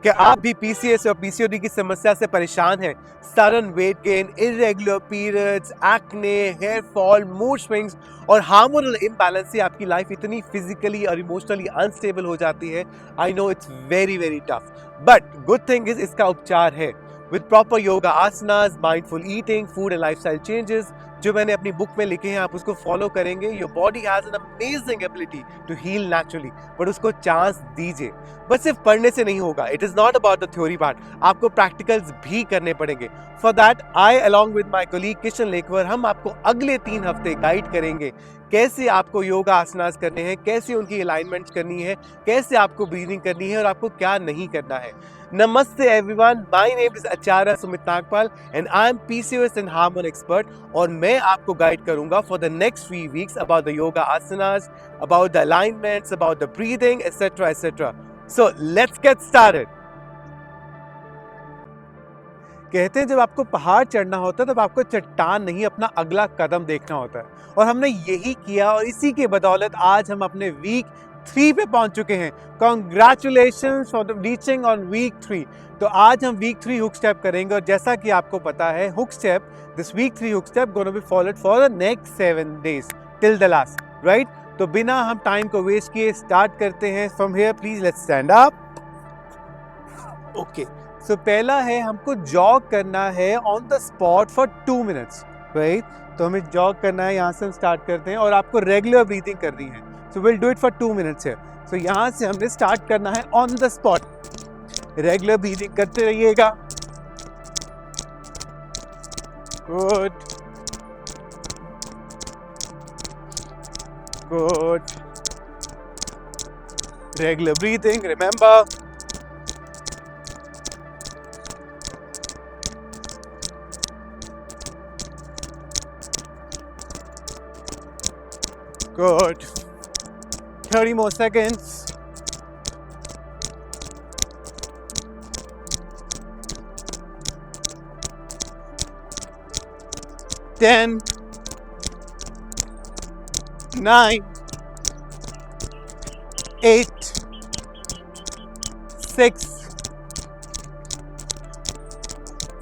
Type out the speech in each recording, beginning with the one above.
कि आप भी पीसीएस और पीसीओडी की समस्या से परेशान हैं, sudden weight gain, irregular periods, acne, hair fall, mood swings और हार्मोनल इम्बैलेंस से आपकी लाइफ इतनी फिजिकली और इमोशनली अनस्टेबल हो जाती है। I know it's very very tough, but good thing is इसका उपचार है with proper yoga asanas, mindful eating, food and lifestyle changes जो मैंने अपनी बुक में लिखे हैं। आप उसको फॉलो करेंगे, your body has an amazing ability to heal naturally, but उसको चांस दीजिए। बस सिर्फ पढ़ने से नहीं होगा, it is not about the theory part, आपको प्रैक्टिकल्स भी करने पड़ेंगे। For that I along with my colleague Kishan Lekwar हम आपको अगले 3 हफ्ते गाइड करेंगे कैसे आपको योगा आसनास करने हैं, कैसे उनकी अलाइनमेंट्स करनी है, कैसे आपको ब्रीदिंग करनी है और आपको क्या नहीं करना है। नमस्ते everyone, my name is Acharya Sumit Nagpal and I am PCOS and hormone expert और मैं आपको गाइड करूंगा for the next 3 weeks about the yoga asanas, about the alignments, about the breathing etcetera etcetera. So let's get started. कहते हैं जब आपको पहाड़ चढ़ना होता है तब आपको चट्टान नहीं अपना अगला कदम देखना होता है, और हमने यही किया और इसी के बदौलत आज हम अपने वीक 3 पे पहुंच चुके हैं। Congratulations for reaching on week 3। तो आज हम वीक 3 हुक स्टेप करेंगे और जैसा कि आपको पता है hook step, this week 3 hook step gonna be followed for the next 7 days till the last, right? तो बिना हम टाइम को वेस्ट किए स्टार्ट करते हैं। From here please let's stand up. Okay, so पहला है हमको जॉग करना है on the spot for 2 minutes, right? तो हमें जॉग करना है, यहाँ से हम स्टार्ट करते हैं और आपको रेगुलर ब्रीथिंग करनी है। So will do it for 2 minutes है। सो यहाँ से हमने स्टार्ट करना है on the spot, regular breathing करते रहिएगा। Good good, regular breathing, remember. Good. 30 more seconds. Ten, 9, 8, 6,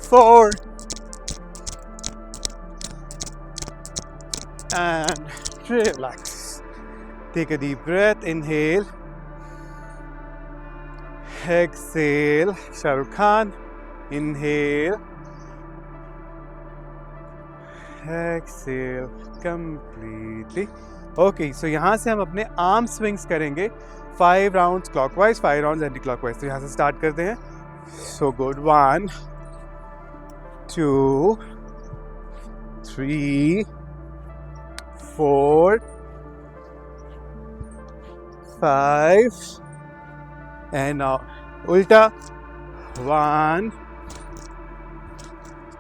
4, and relax. Take a deep breath. Inhale. Exhale. Shah Rukh Khan. Inhale. Exhale completely. Okay, so यहाँ से हम अपने arm swings करेंगे 5 rounds clockwise, 5 rounds anti clockwise. तो यहाँ से start करते हैं। So good. 1, 2, 3, 4, 5, and now ulta. 1,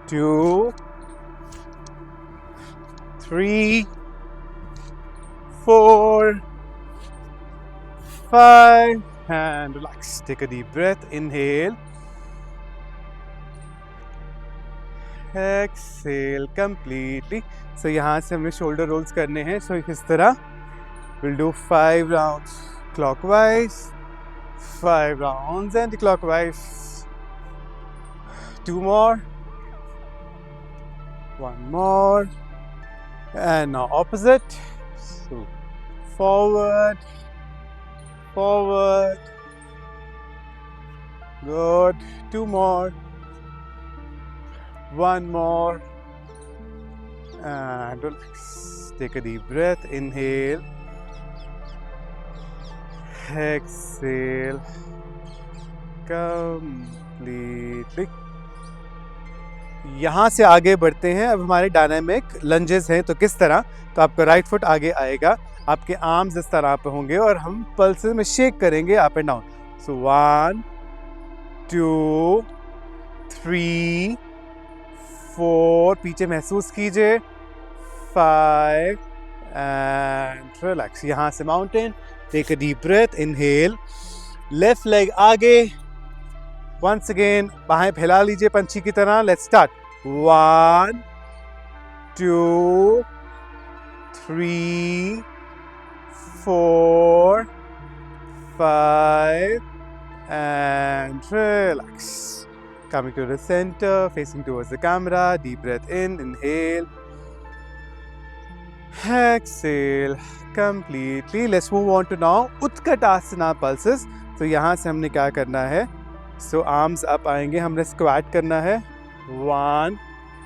2, 3, 4, 5, and relax. Take a deep breath. Inhale. Exhale completely. So यहाँ से हमें शोल्डर रोल्स करने हैं। So इस तरह we'll do 5 rounds clockwise, 5 rounds anti-clockwise. 2 more, 1 more, and now opposite. So forward, forward. Good. 2 more, 1 more, and relax. Take a deep breath. Inhale. Exhale completely. यहाँ से आगे बढ़ते हैं। अब हमारे डायनामिक लंजेस हैं। तो किस तरह? तो आपका राइट फुट आगे आएगा, आपके आर्म्स इस तरह पे होंगे और हम पल्सेस में शेक करेंगे अप एंड डाउन। सो 1, 2, 3, 4, पीछे महसूस कीजिए, 5, एंड रिलैक्स। यहाँ से mountain. Take a deep breath. Inhale. Left leg आगे, वंस अगेन बाहें फैला लीजिए पंछी की तरह। Let's start. 1, 2, 3, 4, 5, and relax. Coming to the center, facing towards the camera. Deep breath in, inhale. Exhale completely. Let's move on to now Utkatasana pulses. तो यहाँ से हमने क्या करना है? So arms up आएंगे, हमने squat करना है. 1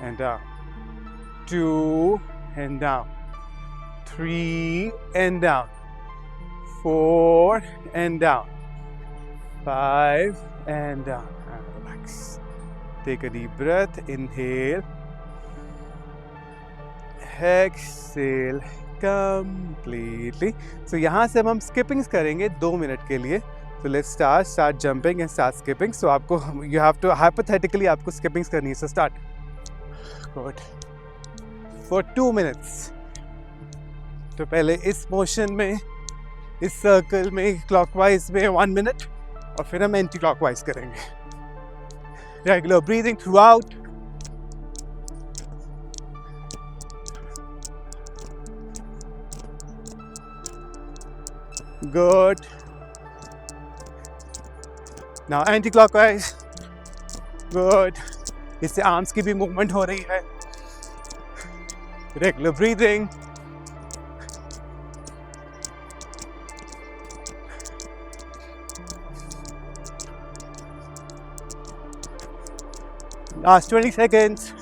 and down, 2 and down, 3 and down, 4 and down, 5 and down. And relax. Take a deep breath. Inhale. Exhale completely. So यहाँ से हम skippings करेंगे 2 मिनट के लिए. So let's start jumping and start skipping. So आपको you have to hypothetically आपको skippings करनी है. So start. Good. For 2 minutes. तो पहले इस मोशन में, इस सर्कल में, क्लॉकवाइज में 1 मिनट और फिर हम एंटी क्लॉकवाइज करेंगे. Regular breathing throughout. Good. Now anti-clockwise. Good. इससे आर्म्स की भी मूवमेंट हो रही है. Regular breathing. Last 20 seconds.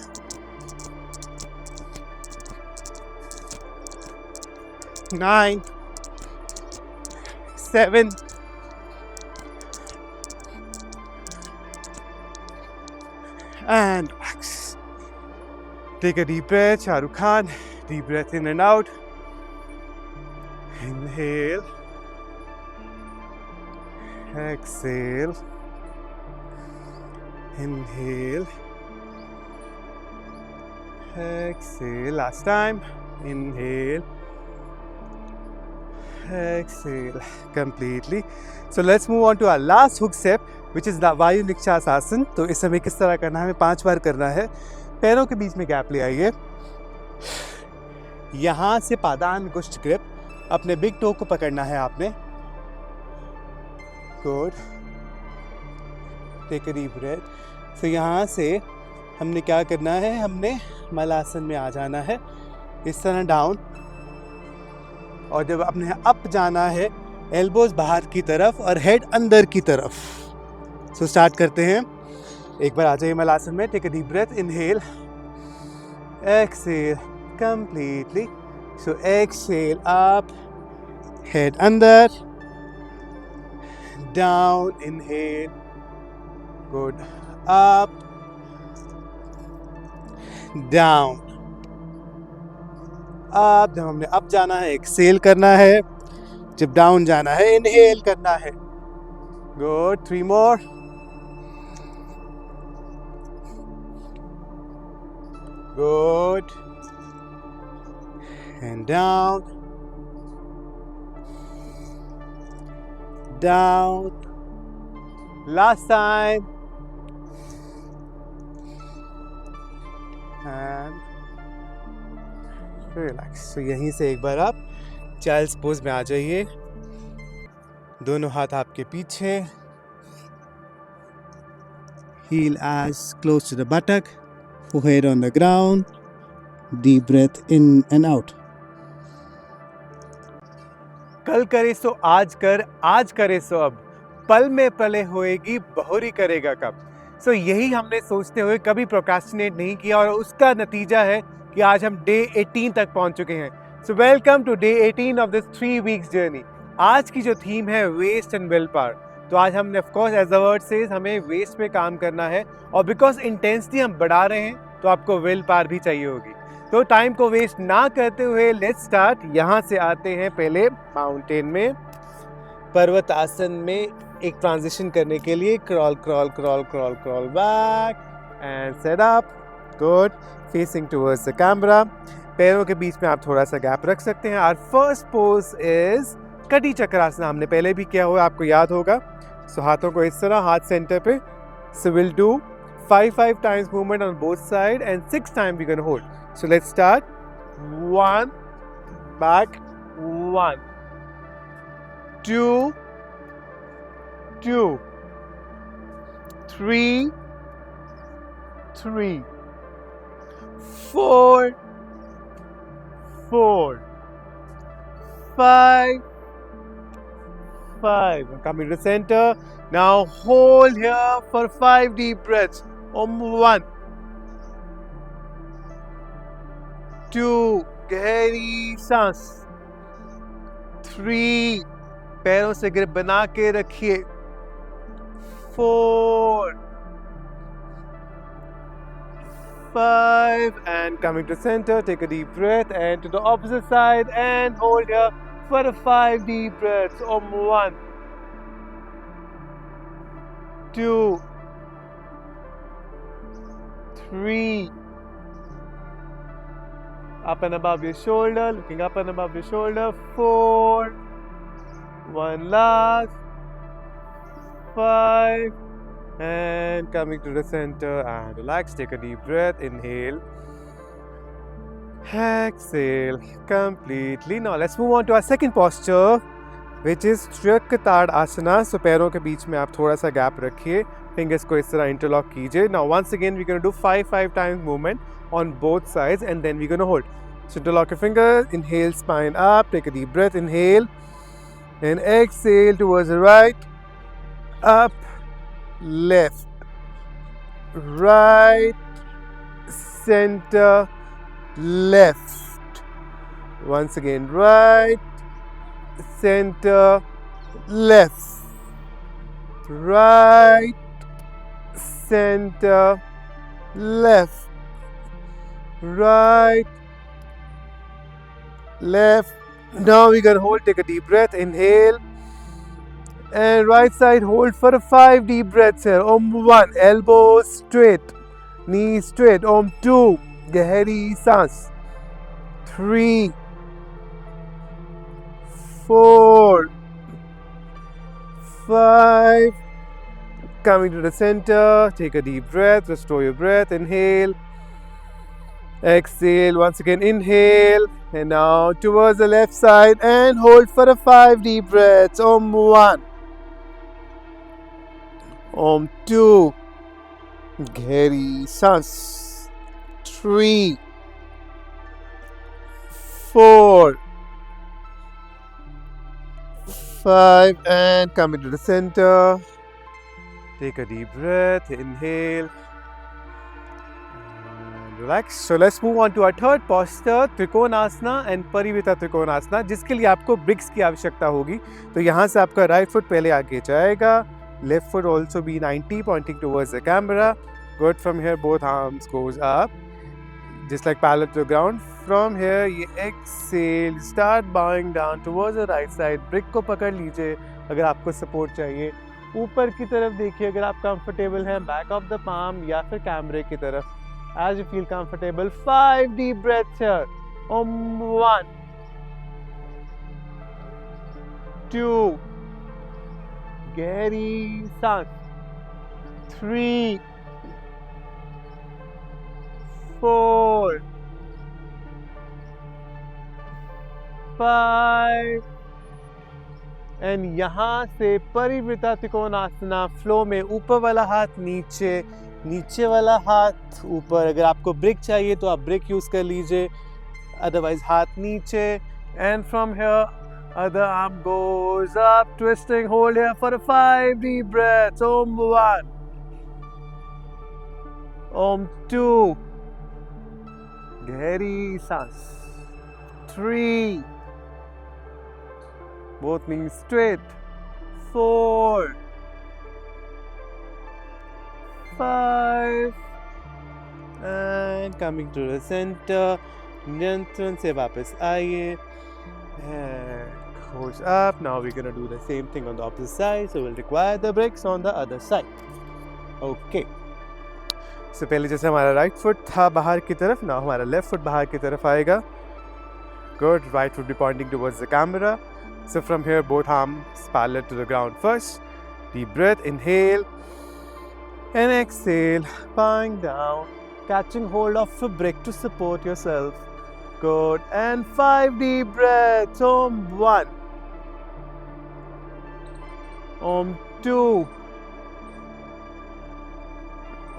Nine, 7, and relax. Take a deep breath, Shah Rukh Khan. Deep breath in and out. Inhale. Exhale. Inhale. Exhale. Last time. Inhale. Exhale completely. So let's move on to our last hook step, which is the Vayu Nikshasana. तो इस समय किस तरह करना है? हमें 5 बार करना है. पैरों के बीच में गैप ले आइए. यहाँ से पादांगुष्ठ ग्रिप, अपने बिग टो को पकड़ना है आपने. Good. Take a deep breath. So यहाँ से हमने क्या करना है? हमने मलासन में आ जाना है. इस तरह डाउन. और जब अपने अप जाना है, एल्बोज बाहर की तरफ और हेड अंदर की तरफ. सो स्टार्ट करते हैं. एक बार आ जाइए मलासन में. Take a deep breath. Inhale. Exhale completely. So exhale up, head अंदर, down. Inhale. Good. Up, down. अब जब हमने अप जाना है, एक्सेल करना है. जब डाउन जाना है, इनहेल करना है. Good. 3 more. Good. And down. Down. Last time. And relax. तो यहीं से एक बार आप चाइल्ड्स पोज में आ जाइए. दोनों हाथ आपके पीछे. Heel as close to the buttock. Forehead on the ground. Deep breath in and out. कल करे सो आज कर, आज करे सो अब. पल में पले होएगी, बहुरी करेगा कब. सो यही हमने सोचते हुए कभी प्रोक्रास्टिनेट नहीं किया और उसका नतीजा है कि आज हम डे 18 तक पहुंच चुके हैं. So welcome to day 18 of this 3 weeks journey. आज की जो थीम है वेस्ट एंड विल पावर. तो आज हमने of course as the word says हमें वेस्ट पे काम करना है और बिकॉज इंटेंसिटी हम बढ़ा रहे हैं तो आपको विल पावर भी चाहिए होगी. तो टाइम को वेस्ट ना करते हुए लेट्स स्टार्ट. यहाँ से आते हैं पहले माउंटेन में, पर्वत आसन में एक ट्रांजिशन करने के लिए. Crawl crawl crawl crawl crawl back and set up. Good. Facing towards the camera. पैरों के बीच में आप थोड़ा सा गैप रख सकते हैं. आवर फर्स्ट पोज इज कटी चक्रासन. हमने पहले भी किया हुआ, आपको याद होगा. सो हाथों को इस तरह, हाथ सेंटर पे. So will do 5 times movement on both side and 6 times we can hold. So let's start. 1, back, 1, 2, 2, 3, 3, 4, 4, 5, 5. I'm coming to the center. Now hold here for 5 deep breaths. 1, 2, गहरी सांस. 3, पैरों से ग्रिप बना के रखिए. 4, 5, and coming to center, take a deep breath and to the opposite side and hold here for 5 deep breaths. 1, 2, 3, up and above your shoulder, looking up and above your shoulder. 4, 1 last, 5, and coming to the center and relax. Take a deep breath. Inhale, exhale completely. Now let's move on to our second posture, which is Triakotadasana. So पैरों के बीच में आप थोड़ा सा gap रखिए, fingers को इस तरह इंटरलॉक कीजिए. Now once again we're going to do 5 times movement on both sides and then we're going to hold. So interlock your fingers, inhale, spine up, take a deep breath, inhale, and exhale towards the right, up, left, right, center, left. Once again, right, center, left, right, center, left, right, left. Now we're going to hold, take a deep breath, inhale, and right side hold for 5 deep breaths here. 1, elbows straight, knees straight. 2, gehari सांस. 3, 4, 5. Coming to the center, take a deep breath, restore your breath, inhale, exhale, once again inhale, and now towards the left side and hold for 5 deep breaths. 1, 2, gehari सांस. 3, 4, 5, and coming to the center. Take a deep breath, inhale, and relax. So let's move on to our third posture, Trikonasana and Parivrtta Trikonasana, जिसके लिए आपको BRICS की आवश्यकता होगी. तो यहाँ से आपका राइट फुट पहले आगे जाएगा, left foot also be 90, pointing towards the camera. Good. From here, both arms goes up, just like parallel to the ground. From here, ये exhale, start bowing down towards the right side. Brick को पकड़ लीजिए अगर आपको support चाहिए. ऊपर की तरफ देखिए अगर आप कंफर्टेबल हैं, बैक ऑफ द पाम या फिर कैमरे की तरफ, as you feel comfortable. 5 deep breaths here. 1, 2, gehari सांस. 3, 4, 5, एंड यहाँ से परिवृत्ता त्रिकोणासना फ्लो में ऊपर वाला हाथ नीचे, नीचे वाला हाथ ऊपर. अगर आपको ब्रिक चाहिए तो आप ब्रिक यूज कर लीजिए, अदरवाइज हाथ नीचे. And from here other arm goes up, twisting. Hold here for 5 deep breaths. 1, 2, gehari सांस. 3, both knees straight. 4, 5, and coming to the center. नियंत्रण से वापस आइए. And goes up. Now we're gonna do the same thing on the opposite side, so we'll require the brakes on the other side. Okay. So पहले जैसे हमारा right foot था बाहर की तरफ, now हमारा लेफ्ट फुट बाहर की तरफ आएगा. Good. Right foot be pointing towards the camera. So from here, both arms parallel to the ground first. Deep breath, inhale, and exhale, bowing down, catching hold of a brick to support yourself. Good. And 5 deep breaths. 1, 2,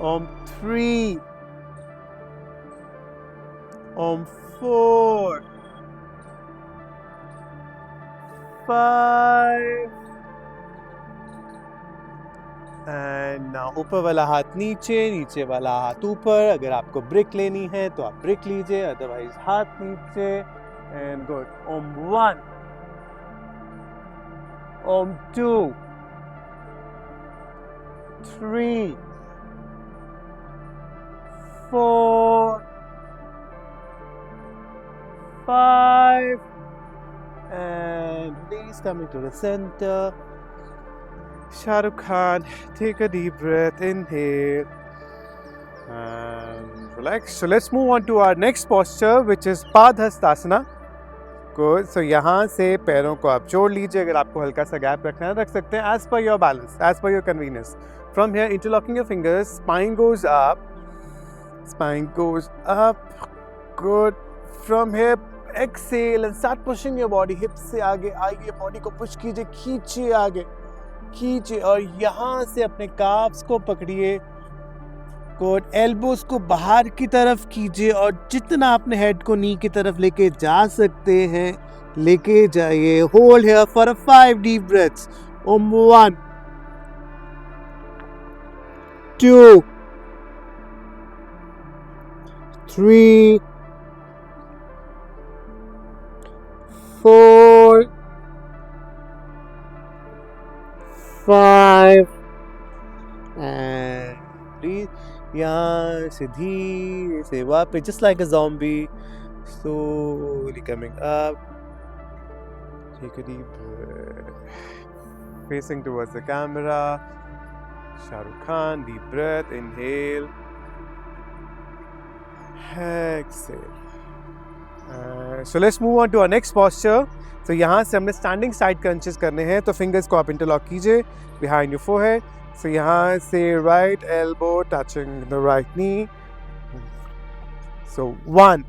Om 3. Om 4. 5. And now ऊपर वाला हाथ नीचे, नीचे वाला हाथ ऊपर. अगर आपको ब्रेक लेनी है तो आप ब्रेक लीजिए, अदरवाइज हाथ नीचे. And good. Om 1. Om 2. 3. 4. 5. And release, coming to the center. Shah Rukh Khan, take a deep breath, inhale and relax. So let's move on to our next posture, which is Padhastasana. Good. So यहाँ से पैरों को आप जोड़ लीजिए. अगर आपको हल्का सा गैप रखना है रख सकते हैं, as per your balance, as per your convenience. From here, interlocking your fingers, spine goes up. Spine goes up. Good. From here, exhale and start pushing your body. hips से आगे आइए, body को push कीजिए, खींचिए आगे, खींचिए और यहाँ से अपने calves को पकड़िए. गुड. एल्बोज को बाहर की तरफ कीजिए और जितना अपने हेड को नी की तरफ लेके जा सकते हैं लेके जाइए. Hold here for 5 deep breaths. ओम 1, 2, 3, 4, 5 and breathe. यहाँ से धीरे से वापस, just like a zombie, slowly coming up. Take a deep breath. Facing towards the camera. Shah Rukh Khan, deep breath. Inhale. Exhale. So let's move on to our next posture. So यहाँ से हमने standing side crunches करने हैं, तो fingers को आप interlock कीजिए behind your forehead. So यहाँ से right elbow touching the right knee. So 1,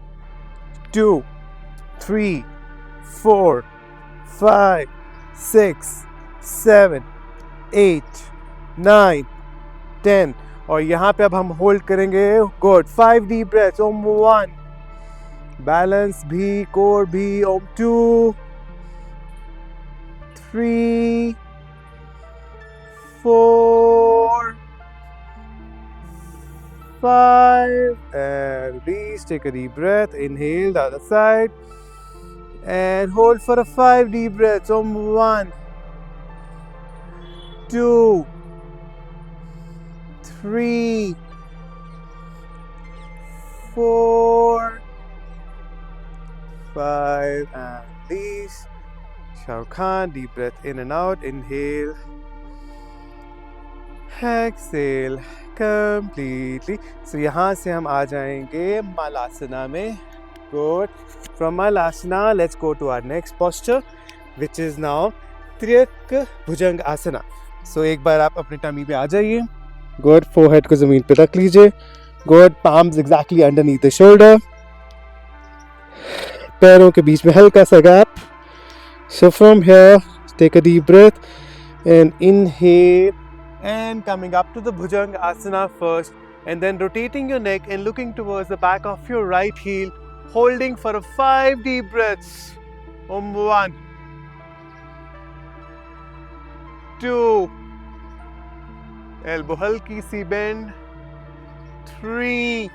2, 3, 4, 5, 6, 7, 8, 9, 10. और यहाँ पे अब हम होल्ड करेंगे. गुड. 5 deep breaths. ओम 1. बैलेंस भी, कोर भी. ओम 2, 3, 4, 5 and release. Take a deep breath. Inhale the other side and hold for a 5 deep breaths. Om 1, 2, 3, 4, 5 and release. Shah Rukh Khan, deep breath in and out. Inhale. Exhale completely. So यहाँ से हम आ जाएंगे Malasana में. Good. From Malasana, let's go to our next posture, which is now Triyak Bhujang Asana. So एक बार आप अपने tummy पे आ जाइए. Good. Forehead को जमीन पे रख लीजिए. Good. Palms exactly underneath the shoulder. पैरों के बीच में हल्का सा gap. So from here, take a deep breath and inhale. And coming up to the Bhujang Asana first, and then rotating your neck and looking towards the back of your right heel, holding for a 5 deep breaths. Om 1, 2, elbow halki si bend. 3,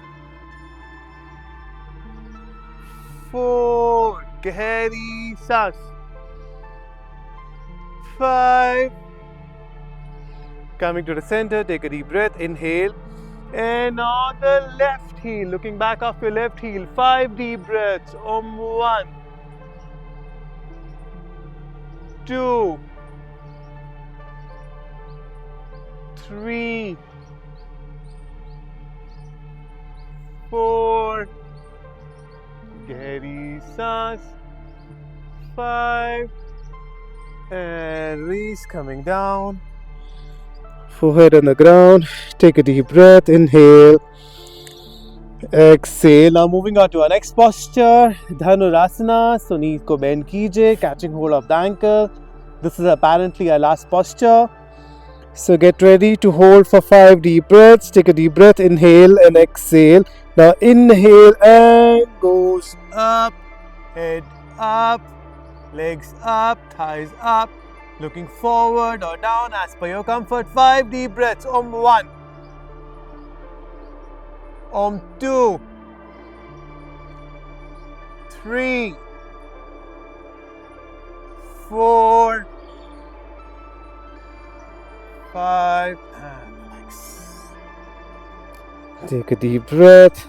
4, gehri saans. 5. Coming to the center, take a deep breath, inhale. And on the left heel, looking back off your left heel, 5 deep breaths. Om 1, 2, 3, 4, gehri saans. 5 and release, coming down. Forehead on the ground. Take a deep breath. Inhale. Exhale. Now moving on to our next posture, Dhanurasana. So knees ko bend कीजिए, catching hold of the ankle. This is apparently our last posture. So get ready to hold for 5 deep breaths. Take a deep breath, inhale and exhale. Now inhale and goes up, head up, legs up, thighs up, looking forward or down as per your comfort. 5 deep breaths. Om 1, Om 2, 3, 4, 5 and relax. Take a deep breath.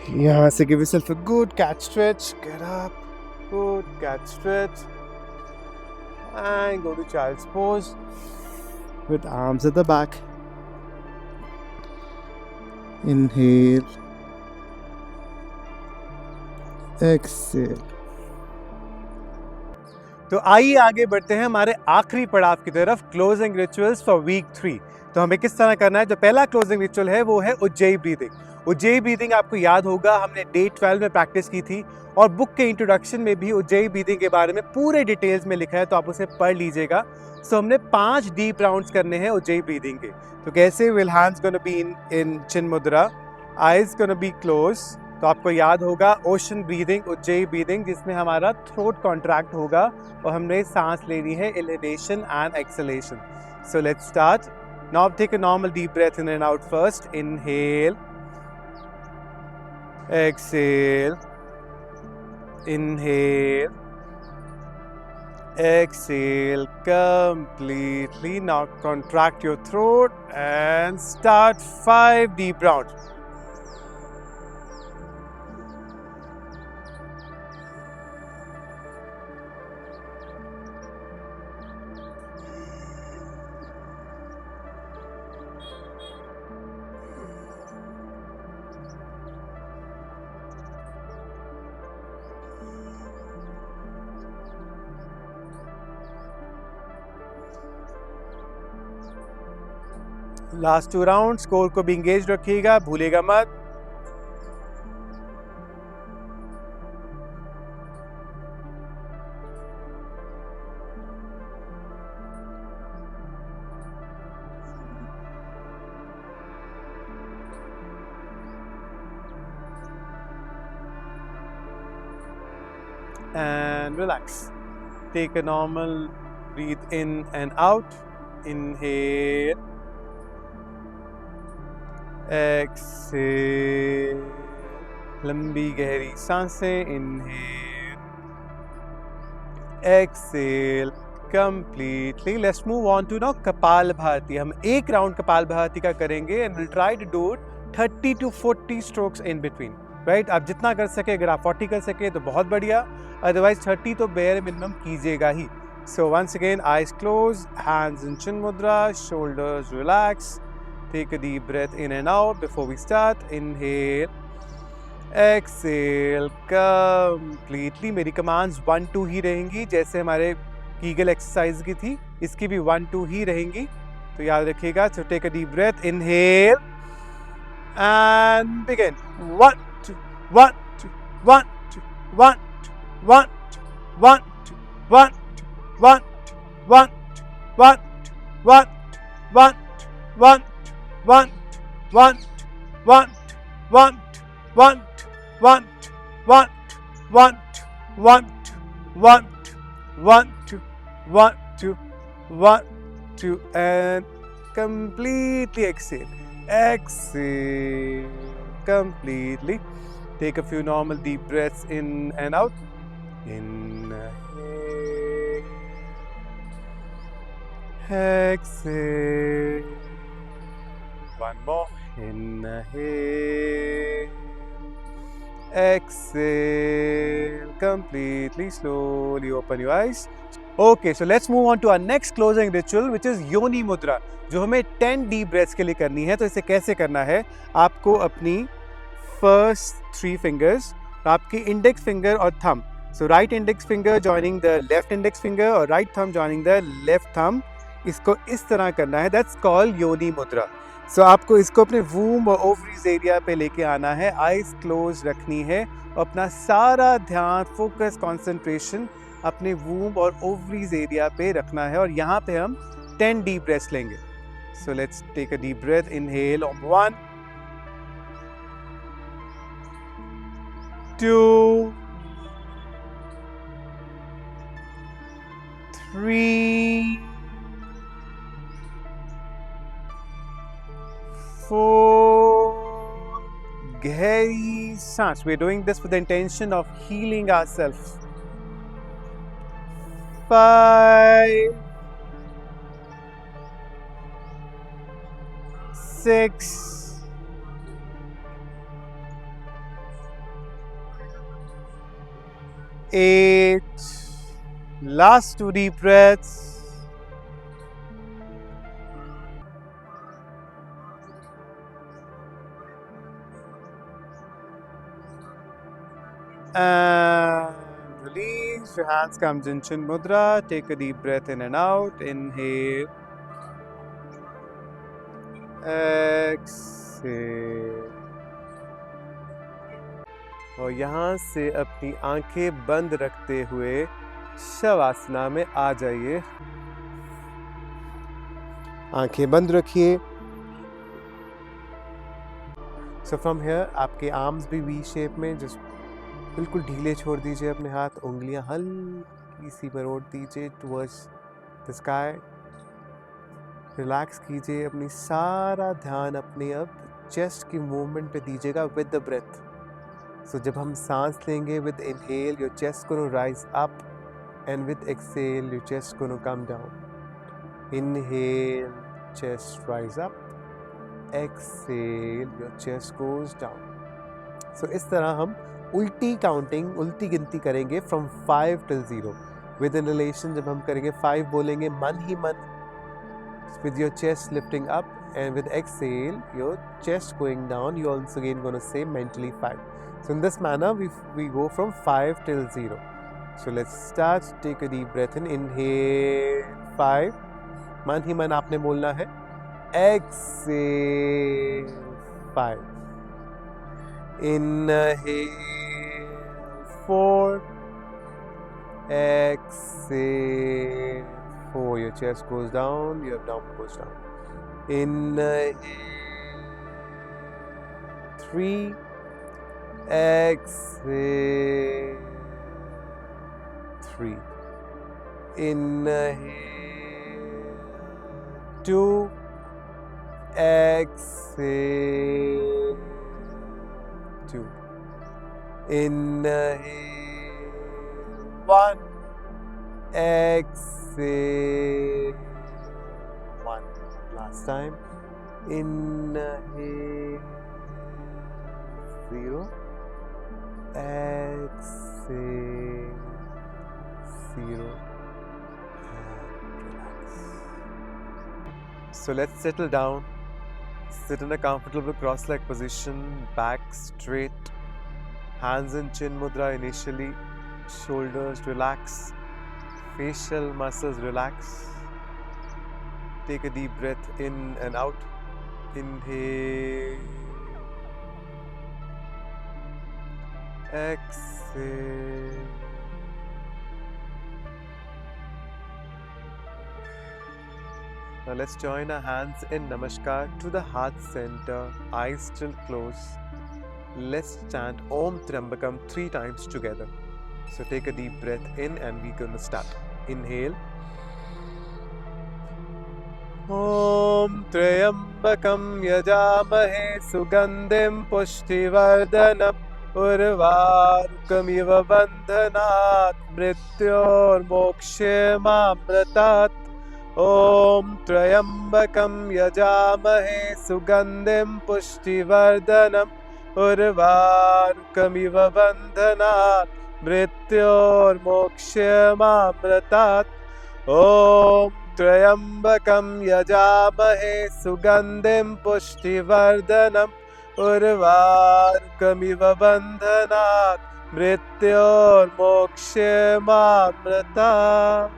यहाँ से give yourself a good cat stretch. Get up. Good cat stretch. And go to child's pose with arms at the back. Inhale. Exhale. तो आइए आगे बढ़ते हैं हमारे आखिरी पड़ाव की तरफ, क्लोजिंग रिचुअल्स फॉर वीक 3। तो हमें किस तरह करना है? जो पहला क्लोजिंग रिचुअल है वो है उज्जयी ब्रीदिंग। उज्जयी ब्रीदिंग आपको याद होगा हमने डे 12 में प्रैक्टिस की थी और बुक के इंट्रोडक्शन में भी उज्जयी ब्रीदिंग के बारे में पूरे डिटेल्स में लिखा है, तो आप उसे पढ़ लीजिएगा। सो हमने 5 डीप राउंड्स करने हैं उज्जयी ब्रीदिंग के। तो कैसे? Will hands gonna be in chin mudra, eyes gonna be close. तो आपको याद होगा ओशन ब्रीदिंग, उज्जयी ब्रीदिंग, जिसमें हमारा थ्रोट कॉन्ट्रैक्ट होगा और हमने सांस लेनी है inhalation and exhalation. So let's start. Now take a normal deep breath in and out first. Inhale, exhale, inhale, exhale completely. Now contract your throat and start 5 deep rounds. Last 2 round, score को भी engage रखिएगा, भूलेगा मत। And relax. Take a normal breathe in and out. Inhale. Exhale, लंबी गहरी सांसें। Inhale, exhale completely. Let's move on to now kapalbhati. हम एक राउंड कपालभाति का करेंगे and will try to do it 30 to 40 strokes in between. Right, आप जितना कर सके, अगर आप 40 कर सके तो बहुत बढ़िया, अदरवाइज 30 तो बेयर मिनिमम कीजिएगा ही। So once again, eyes close, hands in chin mudra, shoulders relax. Take a deep breath in and out before we start. Inhale, exhale completely. मेरी commands 1-2 ही रहेंगी, जैसे हमारे कीगल एक्सरसाइज की थी, इसकी भी 1-2 ही रहेंगी, तो याद रखिएगा। So take a deep breath. Inhale and begin. 1 2 1 2 1 2 1 2 1 2 1 2 1 2 1 2 1 2 1 2 1 2 1 2 1 1 1 1 1 1 1 1 1 1 1 1 2 1 2 1 2 and completely exhale. Exhale completely. Take a few normal deep breaths in and out. Inhale, exhale. One more. Inhale, exhale completely. Slowly open your eyes. Okay, so let's move on to our next closing ritual, which is योनि मुद्रा, जो हमें 10 deep breaths के लिए करनी है। तो इसे कैसे करना है? आपको अपनी first 3 fingers, आपकी index finger और thumb, so right index finger joining the left index finger और right thumb joining the left thumb, इसको इस तरह करना है। That's called योनि मुद्रा। सो आपको इसको अपने वूम और ओवरीज एरिया पे लेके आना है, आइज क्लोज रखनी है और अपना सारा ध्यान, फोकस, कंसंट्रेशन अपने वूम और ओवरीज एरिया पे रखना है। और यहाँ पे हम 10 deep breaths लेंगे. So let's take a deep breath. Inhale on 1, 2, 3, 4. गहरी सांस. We're doing this with the intention of healing ourselves. 5, 6, 8. Last 2 deep breaths. And release. Your hands come in Chin Mudra. Take a deep breath in and out. Inhale. Exhale. और यहाँ से अपनी आंखें बंद रखते हुए शवासना में आ जाइए. आंखें बंद रखिए. So from here आपके आर्म्स भी वी शेप में जस्ट बिल्कुल ढीले छोड़ दीजिए. अपने हाथ, उंगलियां हल्की सी मरोड़ दीजिए टुवर्ड्स द स्काई. रिलैक्स कीजिए. अपनी सारा ध्यान अपने अब चेस्ट की मूवमेंट पे दीजिएगा विद द ब्रेथ. सो जब हम सांस लेंगे with inhale your chest gonna rise up and with exhale your chest gonna come down. Inhale, chest rise up. Exhale, your chest goes down. So इस तरह हम उल्टी काउंटिंग, उल्टी गिनती करेंगे फ्रॉम 5 till 0. विद इनहेलेशन जब हम करेंगे 5 बोलेंगे मन ही मन with your chest lifting up, and with exhale your chest going down. You also again going to say mentally 5. So in this manner we go from 5 till 0. So let's start. Take a deep breath in. Inhale 5. मन ही मन आपने बोलना है. Exhale 5. Inhale 4. Exhale 4. Your chest goes down, your abdomen goes down. Inhale 3. Exhale 3. Inhale 2. Exhale 2. Inhale 1. Exhale 1. Last time. Inhale 0. Exhale 0. And relax. So let's settle down. Sit in a comfortable cross-leg position. Back straight. Hands in chin mudra initially. Shoulders relax. Facial muscles relax. Take a deep breath in and out. Inhale. Exhale. Now let's join our hands in Namaskar to the heart center. Eyes still closed. Let's chant Om Triambakam 3 times together. So take a deep breath in and we're going to start. Inhale. Om Triambakam yajamahe sugandhim pushtivardhanam urvarukamiva bandhanat mrityor mokshamamritat. Om Triambakam yajamahe sugandhim pushtivardhanam urvarukamiva bandhanat मृत्योर मोक्षमामृतात्. ओम त्र्यंबकं यजामहे सुगंधिं पुष्टिवर्धनम् उर्वारुकमिव बन्धनात् मृत्योर मोक्षमामृतात्.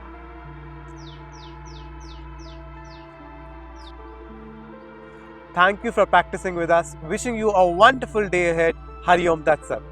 Thank you for practicing with us. Wishing you a wonderful day ahead. Hari Om Tat Sat.